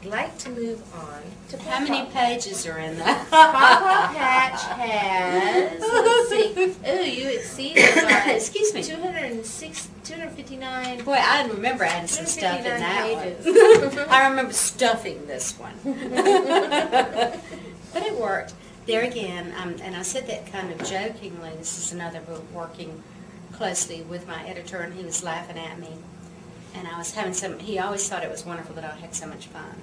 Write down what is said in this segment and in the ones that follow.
like to move on to How many pages are in that? Pawpaw Patch has, let's see, ooh, you exceeded by Excuse me. 259. Boy, I remember adding some stuff in that pages. one. I remember stuffing this one. But it worked. There again, and I said that kind of jokingly, this is another book working closely with my editor, and he was laughing at me. And I was having he always thought it was wonderful that I had so much fun,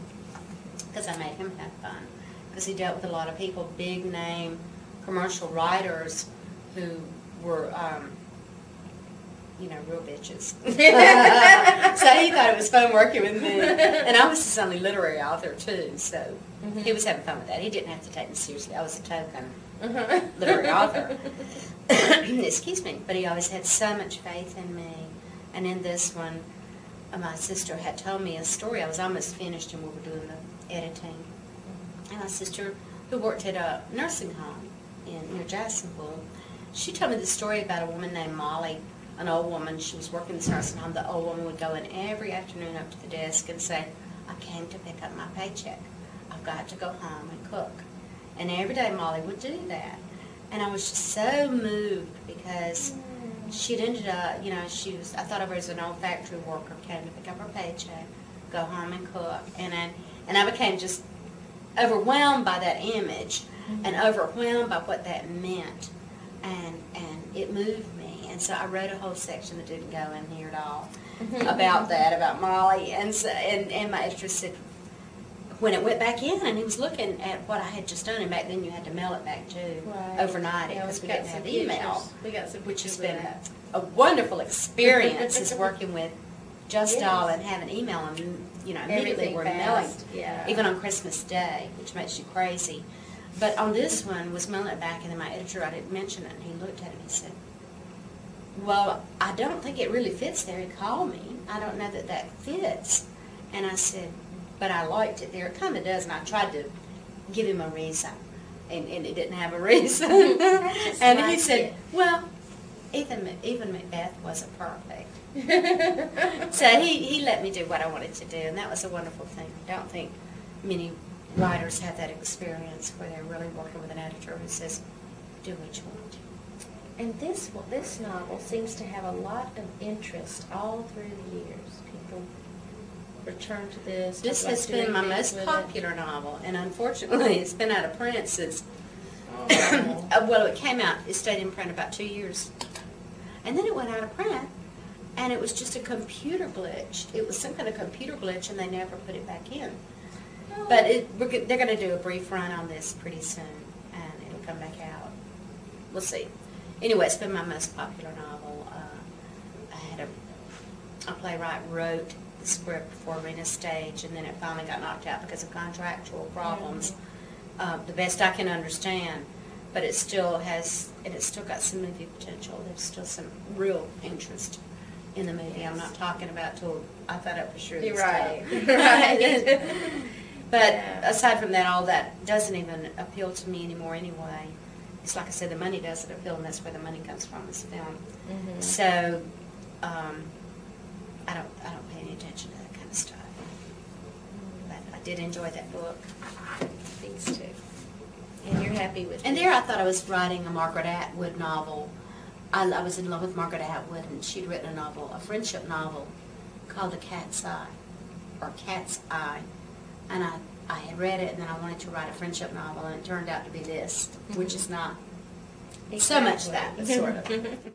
because I made him have fun. Because he dealt with a lot of people, big name commercial writers who were, real bitches. So he thought it was fun working with me. And I was his only literary author, too, so he was having fun with that. He didn't have to take me seriously. I was a token literary author. Excuse me. But he always had so much faith in me. And in this one, my sister had told me a story. I was almost finished and we were doing the editing. And my sister, who worked at a nursing home near Jacksonville, she told me the story about a woman named Molly, an old woman. She was working in this nursing home. The old woman would go in every afternoon up to the desk and say, I came to pick up my paycheck. I've got to go home and cook. And every day Molly would do that. And I was just so moved because she'd ended up, I thought of her as an old factory worker, came to pick up her paycheck, go home and cook. And I became just overwhelmed by that image and overwhelmed by what that meant. And it moved me. And so I wrote a whole section that didn't go in here at all about that, about Molly. And my editor said, when it went back in, and he was looking at what I had just done, and back then you had to mail it back too, overnight, because we didn't have email, which has been a wonderful experience, is working with Just All and having email, and immediately we're mailing, even on Christmas Day, which makes you crazy. But on this one, was mailing it back, and then my editor, I didn't mention it, and he looked at it and he said, well, I don't think it really fits there. He called me. I don't know that that fits. And I said, but I liked it there. It kind of does, and I tried to give him a reason, and it didn't have a reason. And he said, well, even Macbeth wasn't perfect. So he let me do what I wanted to do, and that was a wonderful thing. I don't think many writers have that experience where they're really working with an editor who says, do what you want. And this novel seems to have a lot of interest all through the years. People return to this. This has been my most popular novel, and unfortunately it's been out of print since, well, it came out, it stayed in print about 2 years. And then it went out of print, and it was just a computer glitch. It was some kind of computer glitch, and they never put it back in. Oh. But they're going to do a brief run on this pretty soon, and it'll come back out. We'll see. Anyway, it's been my most popular novel. I had a playwright wrote the script before Arena Stage, and then it finally got knocked out because of contractual problems. The best I can understand, but it still has, it's still got some movie potential. There's still some real interest in the movie. I'm not talking about till I thought it for sure. You're right. Right. But aside from that, all that doesn't even appeal to me anymore anyway. It's like I said, the money doesn't appeal, and that's where the money comes from, is film. So I don't pay any attention to that kind of stuff. But I did enjoy that book. Thanks too. And you're happy with it? And there I thought I was writing a Margaret Atwood novel. I was in love with Margaret Atwood, and she'd written a novel, a friendship novel, called The Cat's Eye, or Cat's Eye. And I had read it, and then I wanted to write a friendship novel, and it turned out to be this, which is not so much that, but sort of.